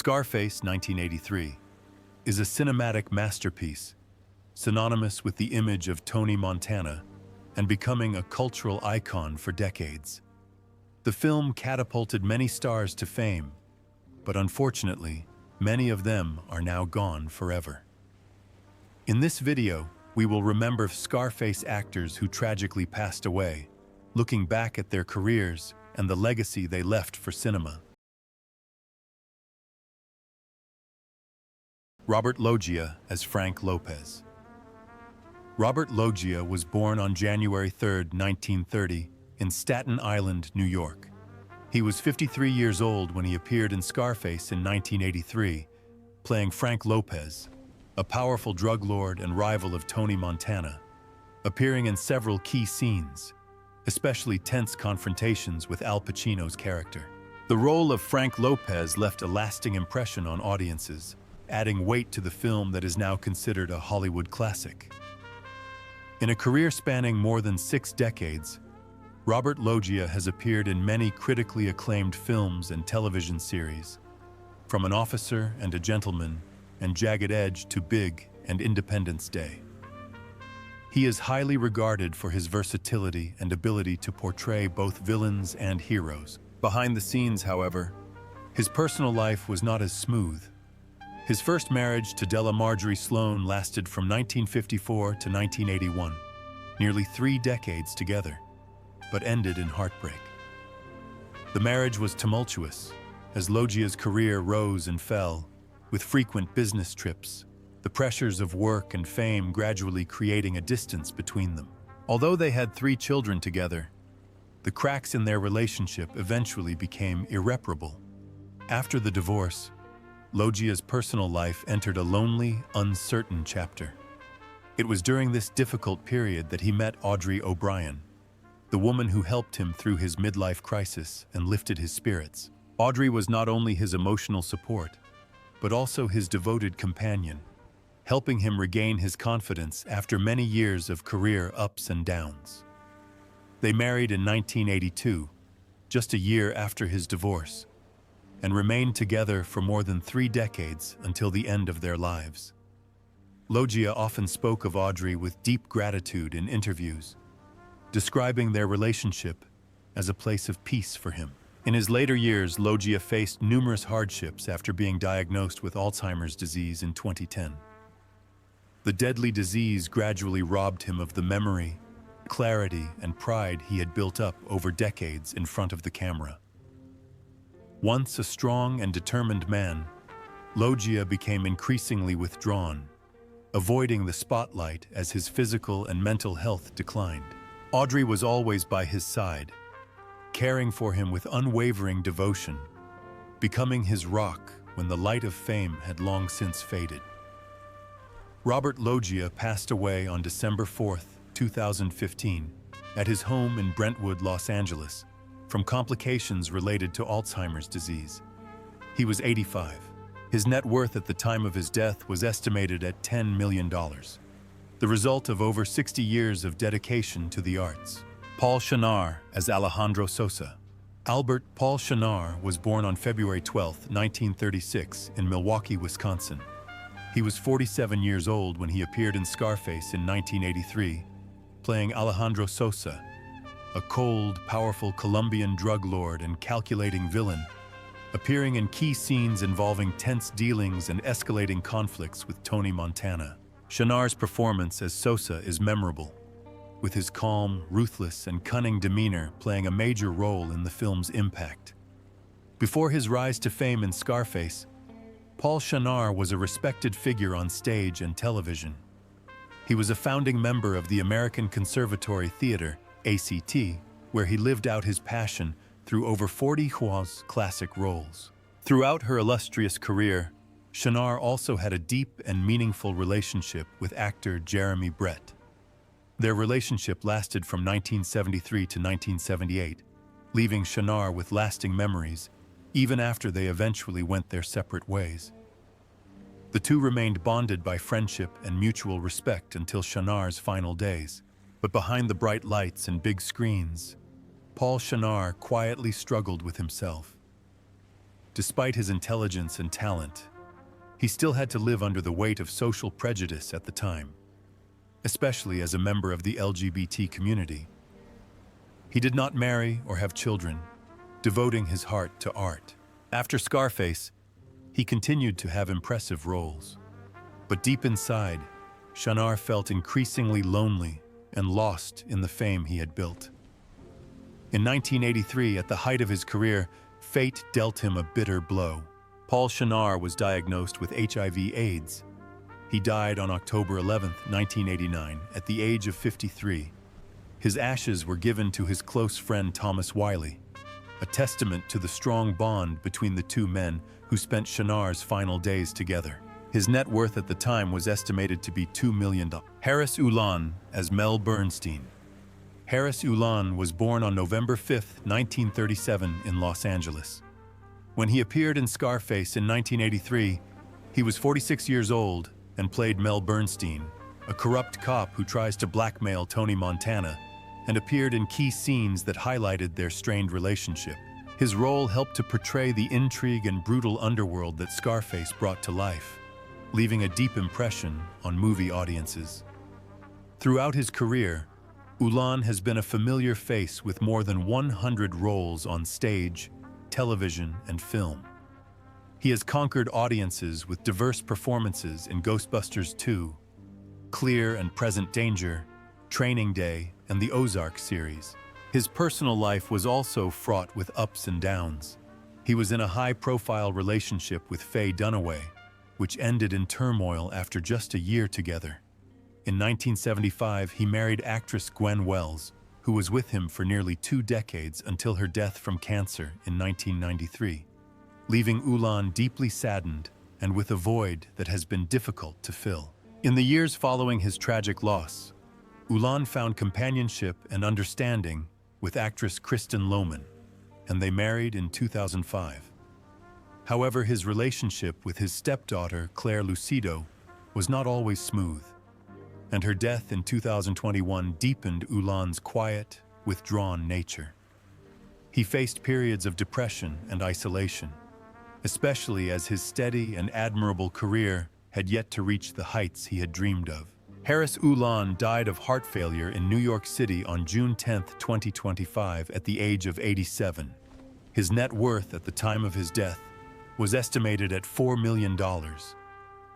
Scarface, 1983, is a cinematic masterpiece, synonymous with the image of Tony Montana and becoming a cultural icon for decades. The film catapulted many stars to fame, but unfortunately, many of them are now gone forever. In this video, we will remember Scarface actors who tragically passed away, looking back at their careers and the legacy they left for cinema. Robert Loggia as Frank Lopez. Robert Loggia was born on January 3, 1930, in Staten Island, New York. He was 53 years old when he appeared in Scarface in 1983, playing Frank Lopez, a powerful drug lord and rival of Tony Montana, appearing in several key scenes, especially tense confrontations with Al Pacino's character. The role of Frank Lopez left a lasting impression on audiences, adding weight to the film that is now considered a Hollywood classic. In a career spanning more than 6 decades, Robert Loggia has appeared in many critically acclaimed films and television series, from An Officer and a Gentleman and Jagged Edge to Big and Independence Day. He is highly regarded for his versatility and ability to portray both villains and heroes. Behind the scenes, however, his personal life was not as smooth. His first marriage to Della Marjorie Sloan lasted from 1954 to 1981, nearly 3 decades together, but ended in heartbreak. The marriage was tumultuous, as Loggia's career rose and fell, with frequent business trips, the pressures of work and fame gradually creating a distance between them. Although they had 3 children together, the cracks in their relationship eventually became irreparable. After the divorce, Loggia's personal life entered a lonely, uncertain chapter. It was during this difficult period that he met Audrey O'Brien, the woman who helped him through his midlife crisis and lifted his spirits. Audrey was not only his emotional support, but also his devoted companion, helping him regain his confidence after many years of career ups and downs. They married in 1982, just a year after his divorce, and remained together for more than 3 decades until the end of their lives. Loggia often spoke of Audrey with deep gratitude in interviews, describing their relationship as a place of peace for him. In his later years, Loggia faced numerous hardships after being diagnosed with Alzheimer's disease in 2010. The deadly disease gradually robbed him of the memory, clarity, and pride he had built up over decades in front of the camera. Once a strong and determined man, Loggia became increasingly withdrawn, avoiding the spotlight as his physical and mental health declined. Audrey was always by his side, caring for him with unwavering devotion, becoming his rock when the light of fame had long since faded. Robert Loggia passed away on December 4, 2015, at his home in Brentwood, Los Angeles, from complications related to Alzheimer's disease. He was 85. His net worth at the time of his death was estimated at $10 million, the result of over 60 years of dedication to the arts. Paul Shenar as Alejandro Sosa. Albert Paul Shenar was born on February 12, 1936, in Milwaukee, Wisconsin. He was 47 years old when he appeared in Scarface in 1983, playing Alejandro Sosa, a cold, powerful Colombian drug lord and calculating villain, appearing in key scenes involving tense dealings and escalating conflicts with Tony Montana. Shenar's performance as Sosa is memorable, with his calm, ruthless, and cunning demeanor playing a major role in the film's impact. Before his rise to fame in Scarface, Paul Shenar was a respected figure on stage and television. He was a founding member of the American Conservatory Theater, ACT, where he lived out his passion through over 40 classic roles. Throughout her illustrious career, Shenar also had a deep and meaningful relationship with actor Jeremy Brett. Their relationship lasted from 1973 to 1978, leaving Shenar with lasting memories, even after they eventually went their separate ways. The two remained bonded by friendship and mutual respect until Shenar's final days. But behind the bright lights and big screens, Paul Shenar quietly struggled with himself. despite his intelligence and talent, he still had to live under the weight of social prejudice at the time, especially as a member of the LGBT community. He did not marry or have children, devoting his heart to art. After Scarface, he continued to have impressive roles. But deep inside, Shenar felt increasingly lonely and lost in the fame he had built. In 1983, at the height of his career, fate dealt him a bitter blow. Paul Shenar was diagnosed with HIV/AIDS. He died on October 11, 1989, at the age of 53. His ashes were given to his close friend Thomas Wiley, a testament to the strong bond between the two men who spent Shenar's final days together. His net worth at the time was estimated to be $2 million. Harris Yulin as Mel Bernstein. Harris Yulin was born on November 5, 1937 in Los Angeles. When he appeared in Scarface in 1983, he was 46 years old and played Mel Bernstein, a corrupt cop who tries to blackmail Tony Montana, and appeared in key scenes that highlighted their strained relationship. His role helped to portray the intrigue and brutal underworld that Scarface brought to life, leaving a deep impression on movie audiences. Throughout his career, Yulin has been a familiar face with more than 100 roles on stage, television, and film. He has conquered audiences with diverse performances in Ghostbusters 2, Clear and Present Danger, Training Day, and the Ozark series. His personal life was also fraught with ups and downs. He was in a high-profile relationship with Faye Dunaway, which ended in turmoil after just a year together. In 1975, he married actress Gwen Wells, who was with him for nearly 2 decades until her death from cancer in 1993, leaving Yulin deeply saddened and with a void that has been difficult to fill. In the years following his tragic loss, Yulin found companionship and understanding with actress Kristen Lohman, and they married in 2005. However, his relationship with his stepdaughter, Claire Lucido, was not always smooth, and her death in 2021 deepened Yulin's quiet, withdrawn nature. He faced periods of depression and isolation, especially as his steady and admirable career had yet to reach the heights he had dreamed of. Harris Yulin died of heart failure in New York City on June 10, 2025, at the age of 87. His net worth at the time of his death was estimated at $4 million,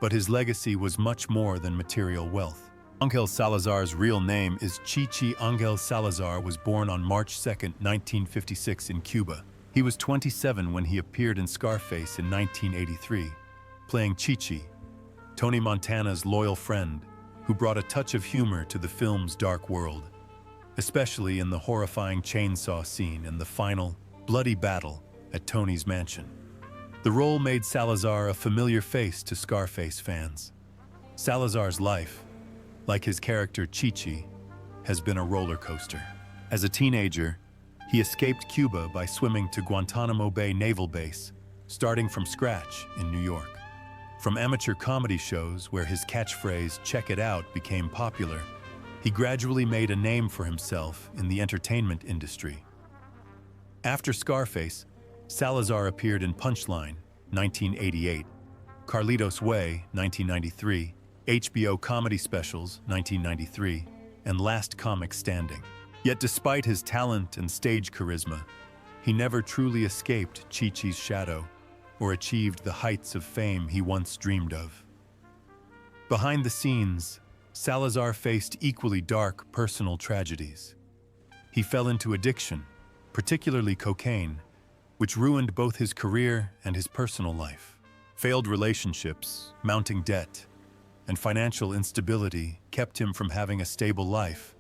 but his legacy was much more than material wealth. Ángel Salazar's real name is Chichi Ángel Salazar. Was born on March 2, 1956 in Cuba. He was 27 when he appeared in Scarface in 1983, playing Chichi, Tony Montana's loyal friend, who brought a touch of humor to the film's dark world, especially in the horrifying chainsaw scene in the final, bloody battle at Tony's mansion. The role made Salazar a familiar face to Scarface fans. Salazar's life, like his character Chichi, has been a roller coaster. As a teenager, he escaped Cuba by swimming to Guantanamo Bay Naval Base, starting from scratch in New York. From amateur comedy shows where his catchphrase, "Check it out," became popular, he gradually made a name for himself in the entertainment industry. After Scarface, Salazar appeared in Punchline, 1988, Carlitos Way, 1993, HBO comedy specials, 1993, and Last Comic Standing. Yet despite his talent and stage charisma, he never truly escaped Chichi's shadow or achieved the heights of fame he once dreamed of. Behind the scenes, Salazar faced equally dark personal tragedies. He fell into addiction, particularly cocaine, which ruined both his career and his personal life. Failed relationships, mounting debt, and financial instability kept him from having a stable life,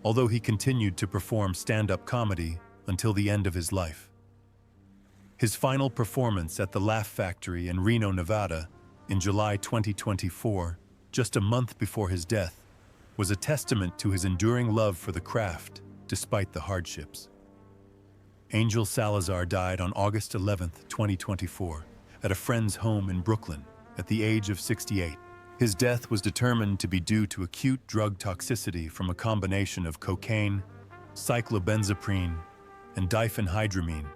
although he continued to perform stand-up comedy until the end of his life. His final performance at the Laugh Factory in Reno, Nevada, in July 2024, just a month before his death, was a testament to his enduring love for the craft, despite the hardships. Ángel Salazar died on August 11, 2024, at a friend's home in Brooklyn, at the age of 68. His death was determined to be due to acute drug toxicity from a combination of cocaine, cyclobenzaprine, and diphenhydramine,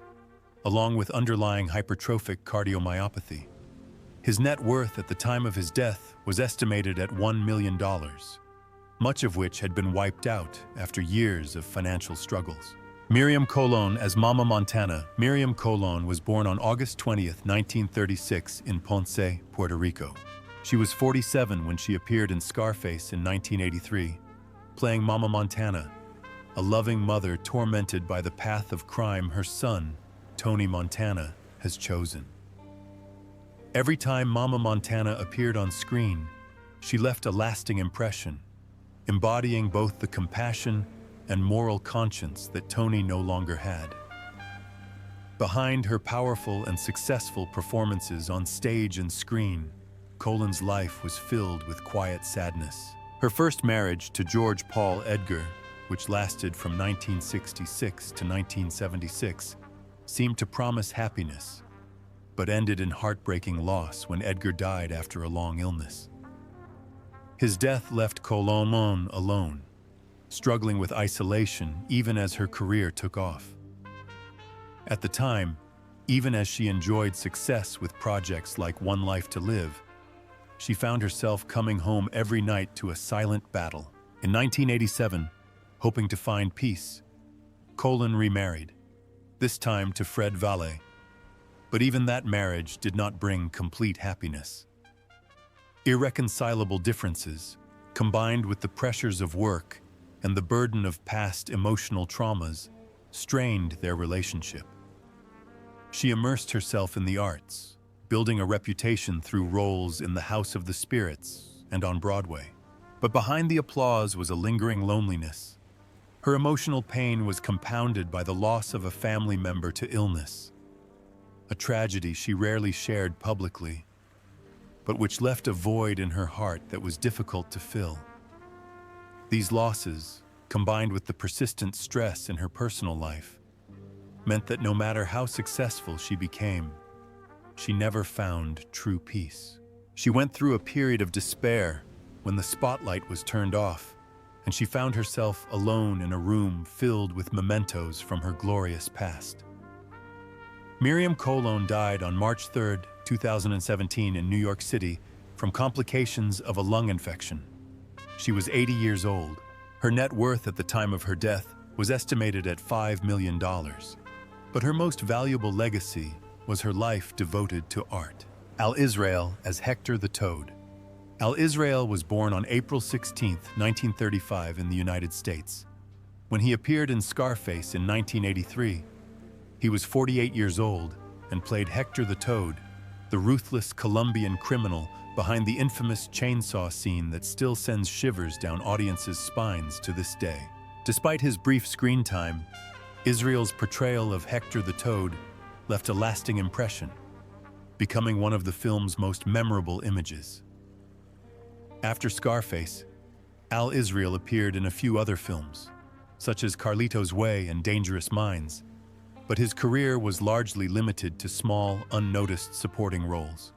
along with underlying hypertrophic cardiomyopathy. His net worth at the time of his death was estimated at $1 million, much of which had been wiped out after years of financial struggles. Miriam Colon as Mama Montana. Miriam Colon was born on August 20, 1936 in Ponce, Puerto Rico. She was 47 when she appeared in Scarface in 1983, playing Mama Montana, a loving mother tormented by the path of crime her son, Tony Montana, has chosen. Every time Mama Montana appeared on screen, she left a lasting impression, embodying both the compassion and moral conscience that Tony no longer had. Behind her powerful and successful performances on stage and screen, Colon's life was filled with quiet sadness. Her first marriage to George Paul Edgar, which lasted from 1966 to 1976, seemed to promise happiness, but ended in heartbreaking loss when Edgar died after a long illness. His death left Colon alone, struggling with isolation even as her career took off. At the time, even as she enjoyed success with projects like One Life to Live, she found herself coming home every night to a silent battle. In 1987, hoping to find peace, Colon remarried, this time to Fred Valle. But even that marriage did not bring complete happiness. Irreconcilable differences, combined with the pressures of work and the burden of past emotional traumas, strained their relationship. She immersed herself in the arts, building a reputation through roles in the House of the Spirits and on Broadway. But behind the applause was a lingering loneliness. Her emotional pain was compounded by the loss of a family member to illness, a tragedy she rarely shared publicly, but which left a void in her heart that was difficult to fill. These losses, combined with the persistent stress in her personal life, meant that no matter how successful she became, she never found true peace. She went through a period of despair when the spotlight was turned off, and she found herself alone in a room filled with mementos from her glorious past. Miriam Colon died on March 3, 2017 in New York City from complications of a lung infection. She was 80 years old. Her net worth at the time of her death was estimated at $5 million. But her most valuable legacy was her life devoted to art. Al-Israel as Hector the Toad. Al-Israel was born on April 16, 1935 in the United States. When he appeared in Scarface in 1983, he was 48 years old and played Hector the Toad, the ruthless Colombian criminal behind the infamous chainsaw scene that still sends shivers down audiences' spines to this day. Despite his brief screen time, Israel's portrayal of Hector the Toad left a lasting impression, becoming one of the film's most memorable images. After Scarface, Al-Israel appeared in a few other films, such as Carlito's Way and Dangerous Minds, but his career was largely limited to small, unnoticed supporting roles.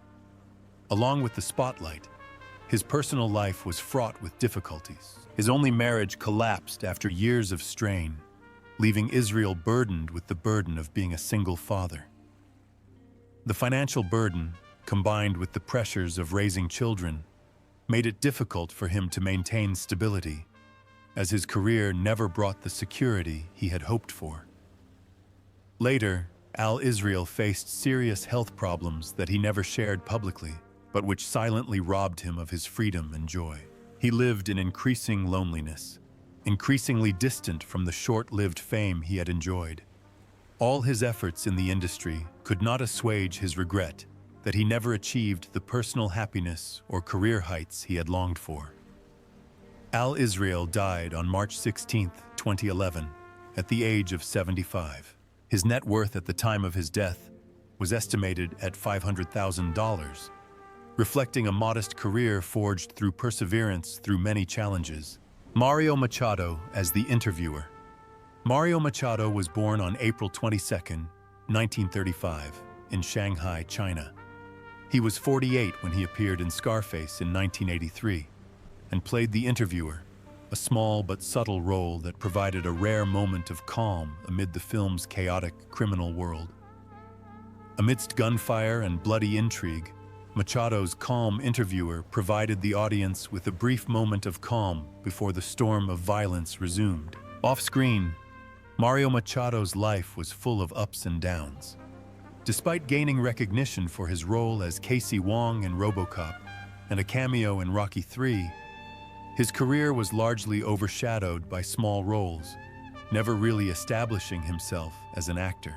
Along with the spotlight, his personal life was fraught with difficulties. His only marriage collapsed after years of strain, leaving Israel burdened with the burden of being a single father. The financial burden, combined with the pressures of raising children, made it difficult for him to maintain stability, as his career never brought the security he had hoped for. Later, Al-Israel faced serious health problems that he never shared publicly, but which silently robbed him of his freedom and joy. He lived in increasing loneliness, increasingly distant from the short-lived fame he had enjoyed. All his efforts in the industry could not assuage his regret that he never achieved the personal happiness or career heights he had longed for. Al-Israel died on March 16, 2011, at the age of 75. His net worth at the time of his death was estimated at $500,000, reflecting a modest career forged through perseverance through many challenges. Mario Machado as the interviewer. Mario Machado was born on April 22, 1935, in Shanghai, China. He was 48 when he appeared in Scarface in 1983 and played the interviewer, a small but subtle role that provided a rare moment of calm amid the film's chaotic criminal world. Amidst gunfire and bloody intrigue, Machado's calm interviewer provided the audience with a brief moment of calm before the storm of violence resumed. Off-screen, Mario Machado's life was full of ups and downs. Despite gaining recognition for his role as Casey Wong in RoboCop and a cameo in Rocky III, his career was largely overshadowed by small roles, never really establishing himself as an actor.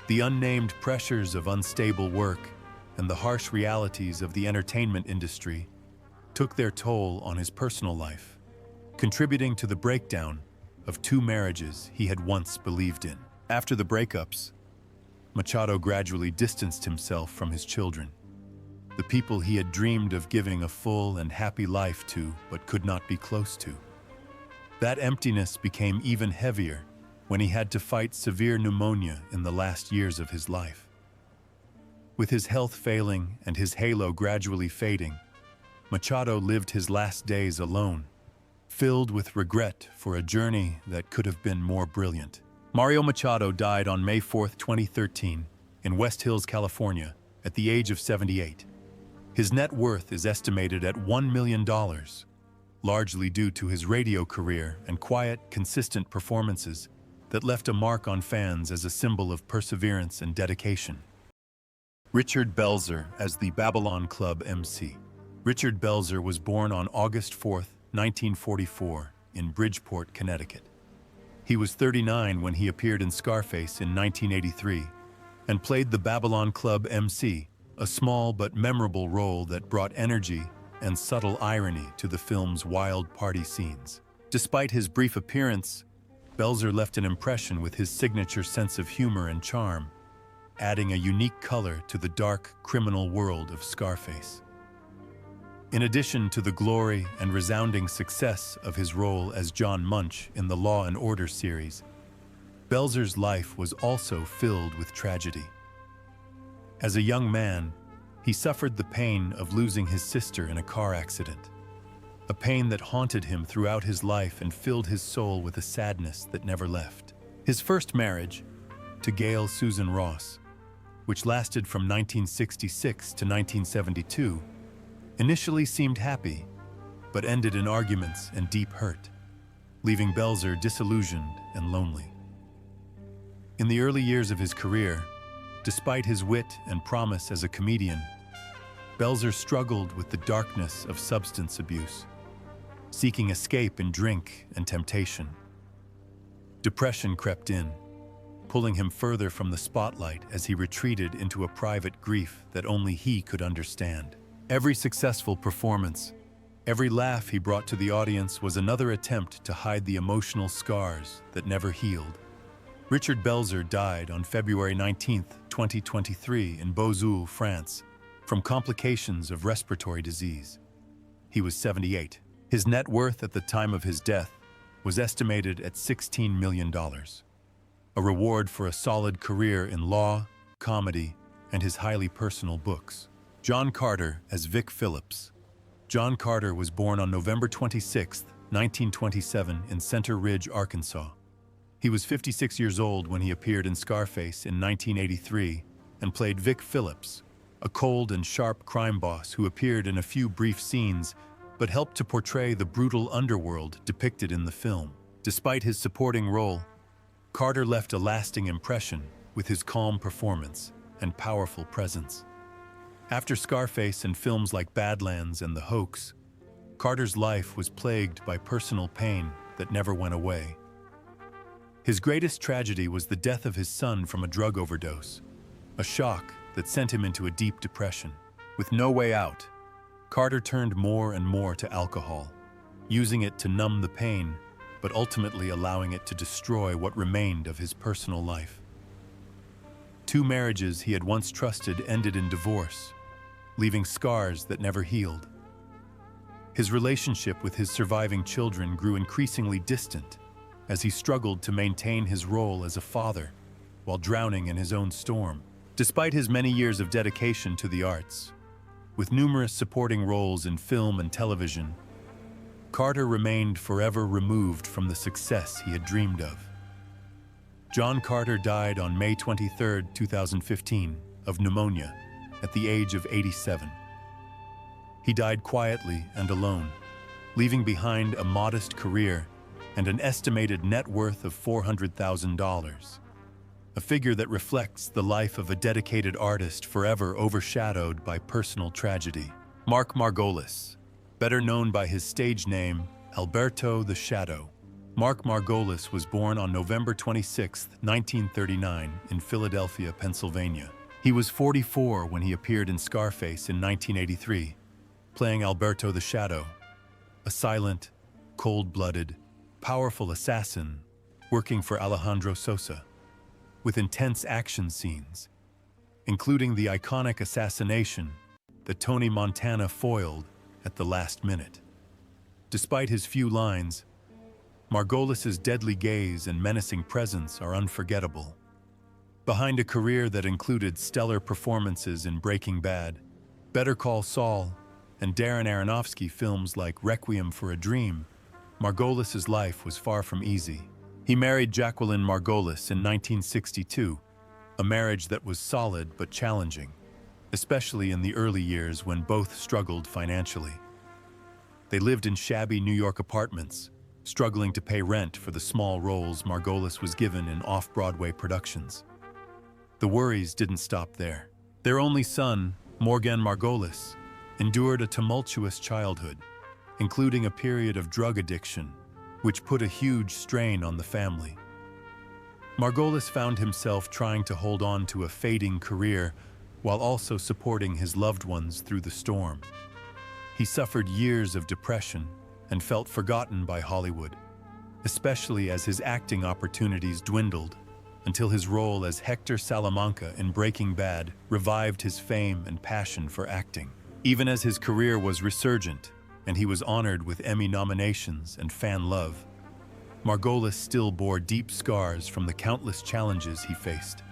The unnamed pressures of unstable work and the harsh realities of the entertainment industry took their toll on his personal life, contributing to the breakdown of two marriages he had once believed in. After the breakups, Machado gradually distanced himself from his children, the people he had dreamed of giving a full and happy life to but could not be close to. That emptiness became even heavier when he had to fight severe pneumonia in the last years of his life. With his health failing and his halo gradually fading, Machado lived his last days alone, filled with regret for a journey that could have been more brilliant. Mario Machado died on May 4, 2013, in West Hills, California, at the age of 78. His net worth is estimated at $1 million, largely due to his radio career and quiet, consistent performances that left a mark on fans as a symbol of perseverance and dedication. Richard Belzer as the Babylon Club MC. Richard Belzer was born on August 4, 1944, in Bridgeport, Connecticut. He was 39 when he appeared in Scarface in 1983 and played the Babylon Club MC, a small but memorable role that brought energy and subtle irony to the film's wild party scenes. Despite his brief appearance, Belzer left an impression with his signature sense of humor and charm, adding a unique color to the dark, criminal world of Scarface. In addition to the glory and resounding success of his role as John Munch in the Law and Order series, Belzer's life was also filled with tragedy. As a young man, he suffered the pain of losing his sister in a car accident, a pain that haunted him throughout his life and filled his soul with a sadness that never left. His first marriage, to Gail Susan Ross, which lasted from 1966 to 1972, initially seemed happy, but ended in arguments and deep hurt, leaving Belzer disillusioned and lonely. In the early years of his career, despite his wit and promise as a comedian, Belzer struggled with the darkness of substance abuse, seeking escape in drink and temptation. Depression crept in, pulling him further from the spotlight as he retreated into a private grief that only he could understand. Every successful performance, every laugh he brought to the audience was another attempt to hide the emotional scars that never healed. Richard Belzer died on February 19, 2023 in Beausoul, France, from complications of respiratory disease. He was 78. His net worth at the time of his death was estimated at $16 million, a reward for a solid career in law, comedy, and his highly personal books. John Carter as Vic Phillips. John Carter was born on November 26, 1927 in Center Ridge, Arkansas. He was 56 years old when he appeared in Scarface in 1983 and played Vic Phillips, a cold and sharp crime boss who appeared in a few brief scenes but helped to portray the brutal underworld depicted in the film. Despite his supporting role, Carter left a lasting impression with his calm performance and powerful presence. After Scarface and films like Badlands and The Hoax, Carter's life was plagued by personal pain that never went away. His greatest tragedy was the death of his son from a drug overdose, a shock that sent him into a deep depression. With no way out, Carter turned more and more to alcohol, using it to numb the pain, but ultimately allowing it to destroy what remained of his personal life. Two marriages he had once trusted ended in divorce, leaving scars that never healed. His relationship with his surviving children grew increasingly distant as he struggled to maintain his role as a father while drowning in his own storm. Despite his many years of dedication to the arts, with numerous supporting roles in film and television, Carter remained forever removed from the success he had dreamed of. John Carter died on May 23, 2015, of pneumonia at the age of 87. He died quietly and alone, leaving behind a modest career and an estimated net worth of $400,000, a figure that reflects the life of a dedicated artist forever overshadowed by personal tragedy. Margolis, better known by his stage name, Alberto the Shadow. Margolis was born on November 26, 1939, in Philadelphia, Pennsylvania. He was 44 when he appeared in Scarface in 1983, playing Alberto the Shadow, a silent, cold-blooded, powerful assassin working for Alejandro Sosa, with intense action scenes, including the iconic assassination that Tony Montana foiled at the last minute. Despite his few lines, Margolis's deadly gaze and menacing presence are unforgettable. Behind a career that included stellar performances in Breaking Bad, Better Call Saul, and Darren Aronofsky films like Requiem for a Dream, Margolis's life was far from easy. He married Jacqueline Margolis in 1962, a marriage that was solid but challenging, especially in the early years when both struggled financially. They lived in shabby New York apartments, struggling to pay rent for the small roles Margolis was given in off-Broadway productions. The worries didn't stop there. Their only son, Morgan Margolis, endured a tumultuous childhood, including a period of drug addiction, which put a huge strain on the family. Margolis found himself trying to hold on to a fading career while also supporting his loved ones through the storm. He suffered years of depression and felt forgotten by Hollywood, especially as his acting opportunities dwindled until his role as Hector Salamanca in Breaking Bad revived his fame and passion for acting. Even as his career was resurgent and he was honored with Emmy nominations and fan love, Margolis still bore deep scars from the countless challenges he faced.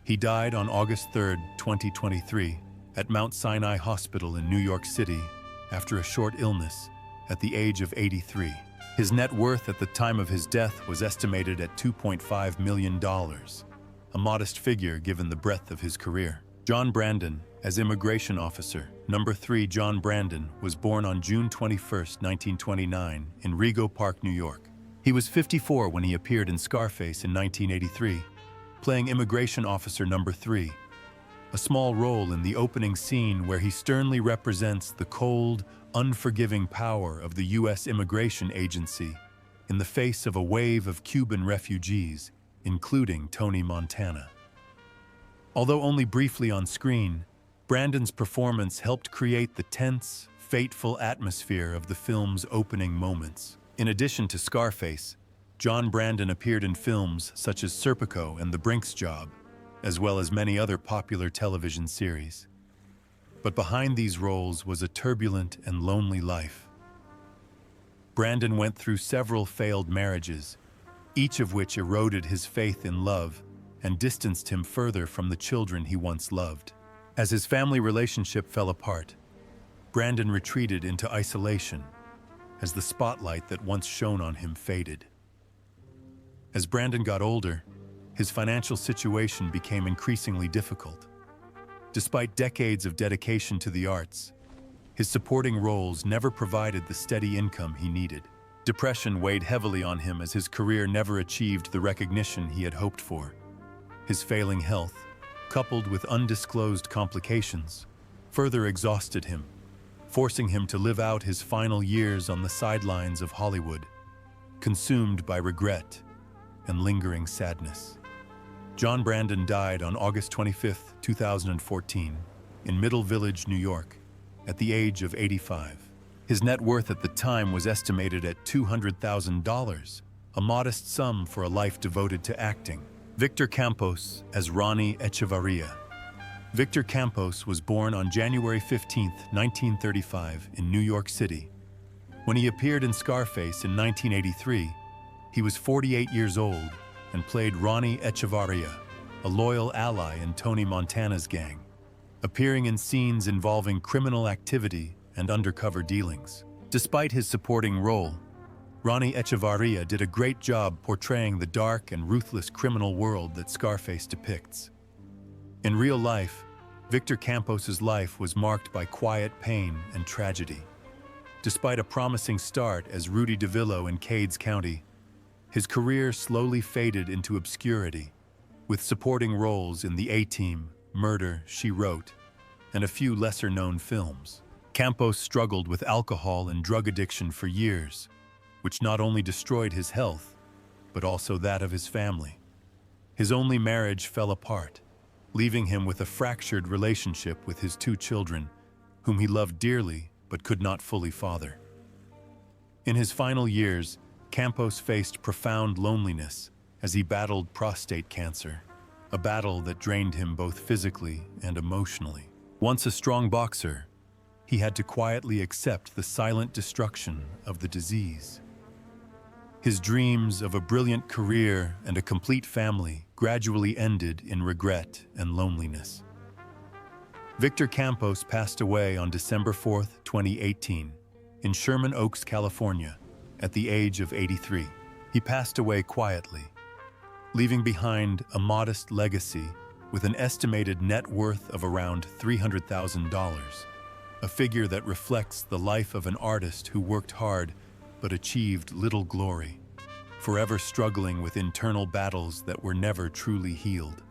He died on August 3, 2023, at Mount Sinai Hospital in New York City after a short illness at the age of 83. His net worth at the time of his death was estimated at $2.5 million, a modest figure given the breadth of his career. John Brandon, as immigration officer, number 3 John Brandon, was born on June 21, 1929, in Rego Park, New York. He was 54 when he appeared in Scarface in 1983, playing immigration officer number 3, a small role in the opening scene where he sternly represents the cold, unforgiving power of the U.S. Immigration Agency in the face of a wave of Cuban refugees, including Tony Montana. Although only briefly on screen, Brandon's performance helped create the tense, fateful atmosphere of the film's opening moments. In addition to Scarface, John Brandon appeared in films such as Serpico and The Brink's Job, as well as many other popular television series. But behind these roles was a turbulent and lonely life. Brandon went through several failed marriages, each of which eroded his faith in love and distanced him further from the children he once loved. As his family relationship fell apart, Brandon retreated into isolation as the spotlight that once shone on him faded. As Brandon got older, his financial situation became increasingly difficult. Despite decades of dedication to the arts, his supporting roles never provided the steady income he needed. Depression weighed heavily on him as his career never achieved the recognition he had hoped for. His failing health, coupled with undisclosed complications, further exhausted him, forcing him to live out his final years on the sidelines of Hollywood, consumed by regret and lingering sadness. John Brandon died on August 25, 2014, in Middle Village, New York, at the age of 85. His net worth at the time was estimated at $200,000, a modest sum for a life devoted to acting. Victor Campos as Ronnie Echevarria. Victor Campos was born on January 15, 1935, in New York City. When he appeared in Scarface in 1983, he was 48 years old and played Ronnie Echevarria, a loyal ally in Tony Montana's gang, appearing in scenes involving criminal activity and undercover dealings. Despite his supporting role, Ronnie Echevarria did a great job portraying the dark and ruthless criminal world that Scarface depicts. In real life, Victor Campos's life was marked by quiet pain and tragedy. Despite a promising start as Rudy DeVillo in Cades County, his career slowly faded into obscurity, with supporting roles in The A-Team, Murder, She Wrote, and a few lesser-known films. Campos struggled with alcohol and drug addiction for years, which not only destroyed his health, but also that of his family. His only marriage fell apart, leaving him with a fractured relationship with his 2 children, whom he loved dearly but could not fully father. In his final years, Campos faced profound loneliness as he battled prostate cancer, a battle that drained him both physically and emotionally. Once a strong boxer, he had to quietly accept the silent destruction of the disease. His dreams of a brilliant career and a complete family gradually ended in regret and loneliness. Victor Campos passed away on December 4, 2018, in Sherman Oaks, California, at the age of 83. He passed away quietly, leaving behind a modest legacy with an estimated net worth of around $300,000, a figure that reflects the life of an artist who worked hard but achieved little glory, forever struggling with internal battles that were never truly healed.